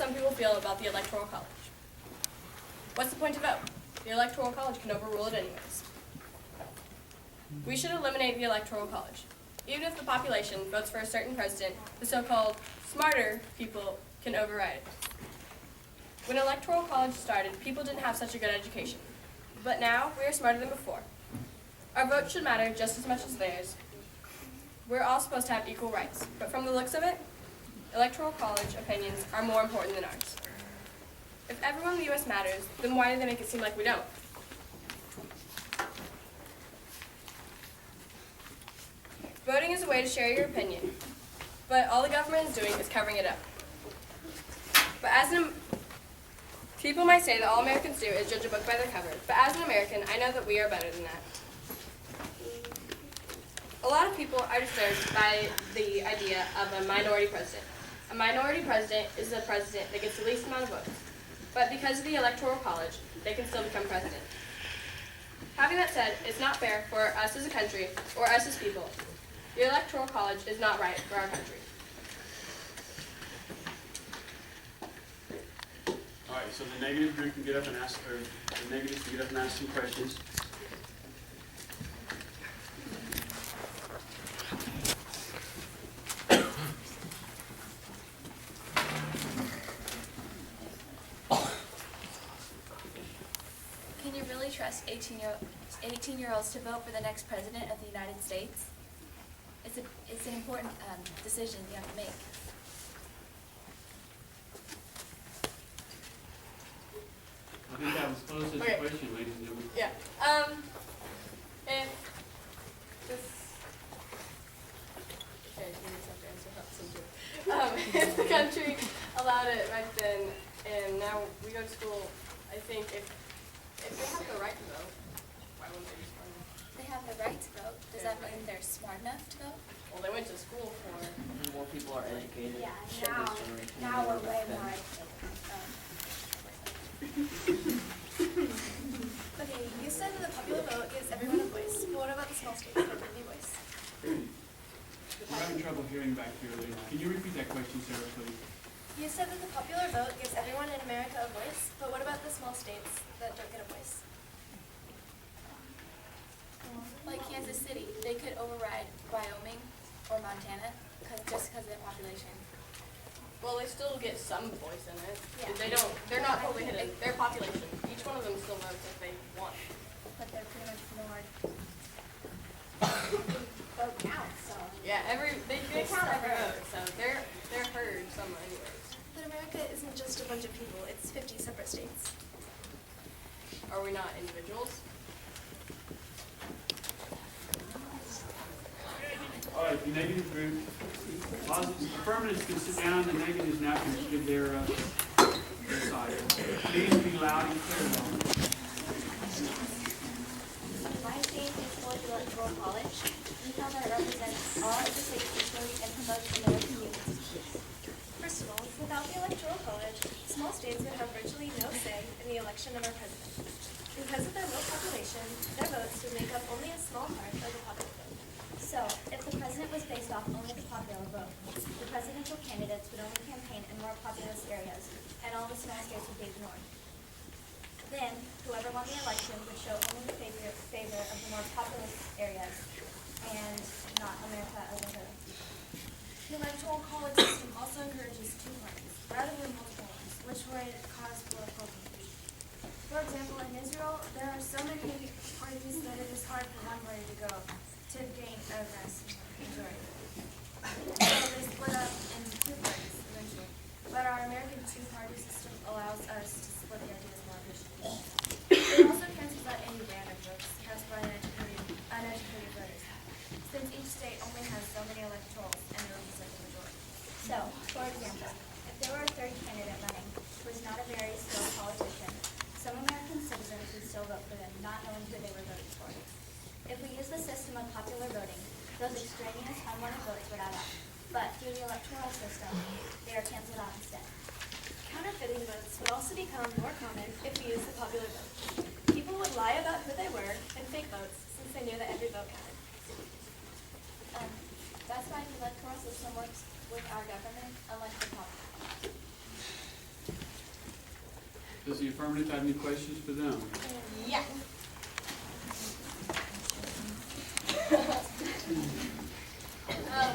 some people feel about the Electoral College. What's the point to vote? The Electoral College can overrule it anyways. We should eliminate the Electoral College. Even if the population votes for a certain president, the so-called smarter people can override it. When Electoral College started, people didn't have such a good education. But now, we are smarter than before. Our vote should matter just as much as theirs. We're all supposed to have equal rights, but from the looks of it, Electoral College opinions are more important than ours. If everyone in the U.S. matters, then why do they make it seem like we don't? Voting is a way to share your opinion, but all the government is doing is covering it up. But people might say that all Americans do is judge a book by their cover, but as an American, I know that we are better than that. A lot of people are disturbed by the idea of a minority president. A minority president is the president that gets the least amount of votes, but because of the Electoral College, they can still become president. Having that said, it's not fair for us as a country or us as people. The Electoral College is not right for our country. All right, so the negative group can get up and ask, or the negatives can get up and ask some questions. Can you really trust 18-year-olds to vote for the next president of the United States? It's an important decision you have to make. I think that was close to the question, ladies and gentlemen. Yeah. If this, okay, give me something to help some too. If the country allowed it right then, and now we go to school, I think if they have the right to vote, why wouldn't they be smart enough? They have the right to vote. Does that mean they're smart enough to vote? Well, they went to school for. More people are educated. Yeah, in this generation than now they were we're way back then. more educated. Okay, you said that the popular vote gives everyone a voice, but what about the small states that don't have any voice? We're having trouble hearing back here, ladies. Can you repeat that question, Sarah, please? You said that the popular vote gives everyone in America a voice, but what about the small states that don't get a voice? Like Kansas City, they could override Wyoming or Montana just because of their population. Well, they still get some voice in it. Yeah. They're not totally hidden. Their population, each one of them still votes if they want. But they're pretty much ignored. Vote counts, so. Yeah, they count every every vote, so they're heard somewhere anyways. But America isn't just a bunch of people, it's 50 separate states. Are we not individuals? All right, the negative group. Affirmatives can sit down, the negatives now can give their side. Please be loud and clear, though. My state is called Electoral College. We feel that it represents all of the states equally and promotes American unity. First of all, without the Electoral College, small states would have virtually no say in the election of our president. Because of their low population, their votes would make up only a small part of the popular vote. So, if the president was based off only the popular vote, the presidential candidates would only campaign in more populous areas, and all the small states would be ignored. Then, whoever won the election would show only the favor of the more populous areas, and not America as a whole. The Electoral College system also encourages two parties, rather than multiple ones, which would cause political confusion. For example, in Israel, there are so many parties that it is hard for one party to go to gain a vast majority. So they split up in two parties eventually. But our American two-party system allows us to split the ideas more efficiently. It also cancels out any random votes cast by uneducated voters, since each state only has so many electorals and they represent the majority. So, for example, if there were a third candidate running who was not a very skilled politician, some American citizens would still vote for them, not knowing who they were voting for. If we use the system of popular voting, those extraneous unwanted votes would add up. But through the electoral system, they are canceled out instead. Counterfeiting votes would also become more common if we use the popular vote. People would lie about who they were and fake votes since they knew that every vote counted. That's why the electoral system works with our government, unlike the popular. Does the affirmative have any questions for them? Yeah.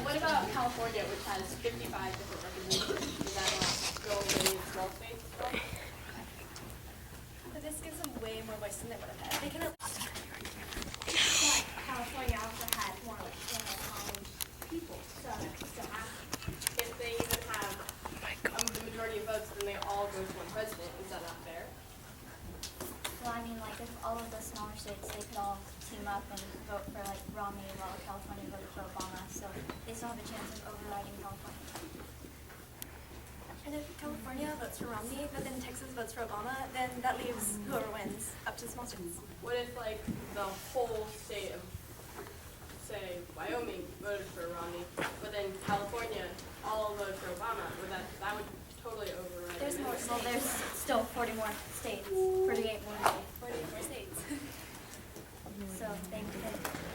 What about California, which has 55 different representations? Is that go with any small states as well? But this gives them way more voice than they would have had. They can But California also had more electoral college people, so that's still happening. If they even have the majority of votes, then they all go to one president. Is that not fair? Well, I mean, like, if all of the smaller states, they could all team up and vote for, like, Romney while California voted for Obama, so they still have a chance of overriding California. And if California votes for Romney, but then Texas votes for Obama, then that leaves whoever wins up to small states. What if, like, the whole state of, say, Wyoming voted for Romney, but then California all voted for Obama? That would totally override. There's more Well, there's still 40 more states, 48 more states. 44 states. So they could vote for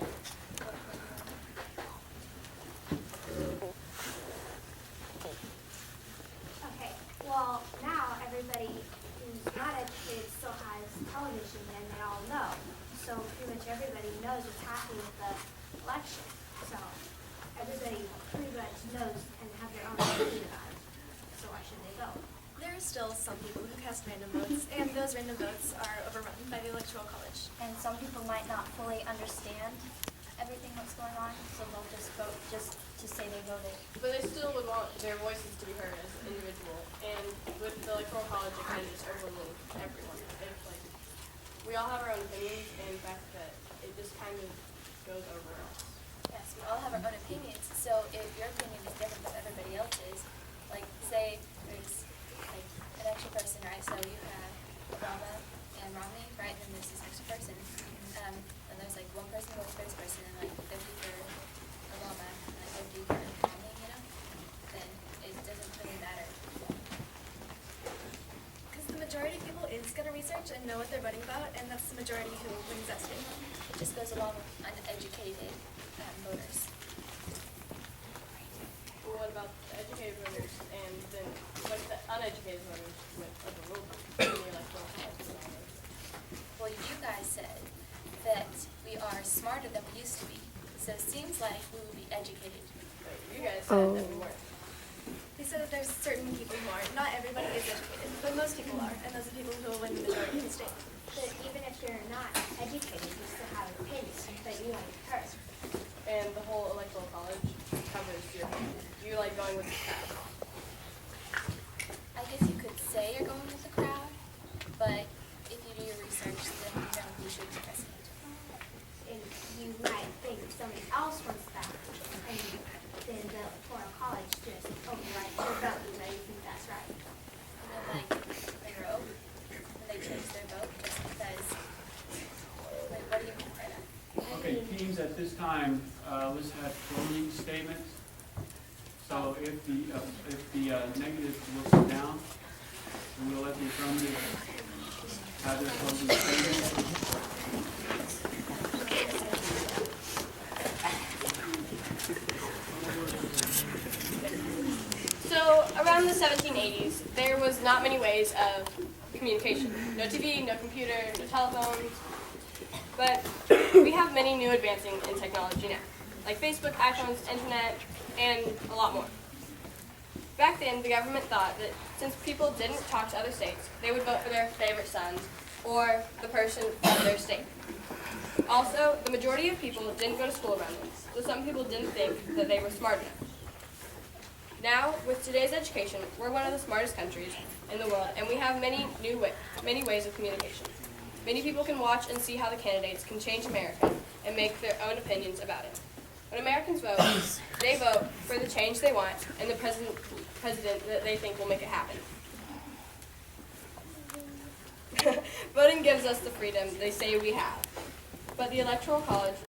Okay, well, now everybody who's not educated still has television and they all know. So pretty much everybody knows what's happening with the election. So everybody pretty much knows and have their own opinion about it. So why should they vote? There are still some people who cast random votes, and those random votes are overrun by the Electoral College. And some people might not fully understand everything that's going on, so they'll just vote just to say they voted. But they still would want their voices to be heard as an individual. And with the Electoral College, it kind of just overrules everyone. If, like, we all have our own opinions, and the fact that it just kind of goes over us. Yes, we all have our own opinions, so if your opinion is different than everybody else's, like, say there's like an extra person, right? So you have Obama and Romney, right? And then there's this extra person. And there's like one person who votes for this person and like 50 for Obama and like 50 for Romney, you know? Then it doesn't really matter. Because the majority of people is going to research and know what they're voting about, and that's the majority who wins that state. It just goes along with uneducated voters. Well, what about the educated voters, and then what if the uneducated voters would overrule them in the Electoral College? Well, you guys said that we are smarter than we used to be, so it seems like we will be educated. But you guys said that we weren't. They said that there's certain people who aren't. Not everybody is educated, but most people are, and those are people who will win the majority of the state. But even if you're not educated, you still have an opinion that you want to heard. And the whole Electoral College covers your opinion. You like going with the crowd. I guess you could say you're going with the crowd, but if you do your research, then you know who should be president. And you might think somebody else wants that, and then the Electoral College just overrides your vote, even though you think that's right. And then like they vote, and they change their vote just because. Like, what do you mean by that? Okay, teams, at this time, let's have closing statements. So if the negative will sit down, we will let the affirmative have their closing statement. So around the 1780s, there was not many ways of communication. No TV, no computer, no telephones. But we have many new advancing in technology now, like Facebook, iPhones, internet, and a lot more. Back then, the government thought that since people didn't talk to other states, they would vote for their favorite sons or the person of their state. Also, the majority of people didn't go to school around them, so some people didn't think that they were smart enough. Now, with today's education, we're one of the smartest countries in the world, and we have many ways of communication. Many people can watch and see how the candidates can change America and make their own opinions about it. When Americans vote, they vote for the change they want and the president that they think will make it happen. Voting gives us the freedom they say we have, but the Electoral College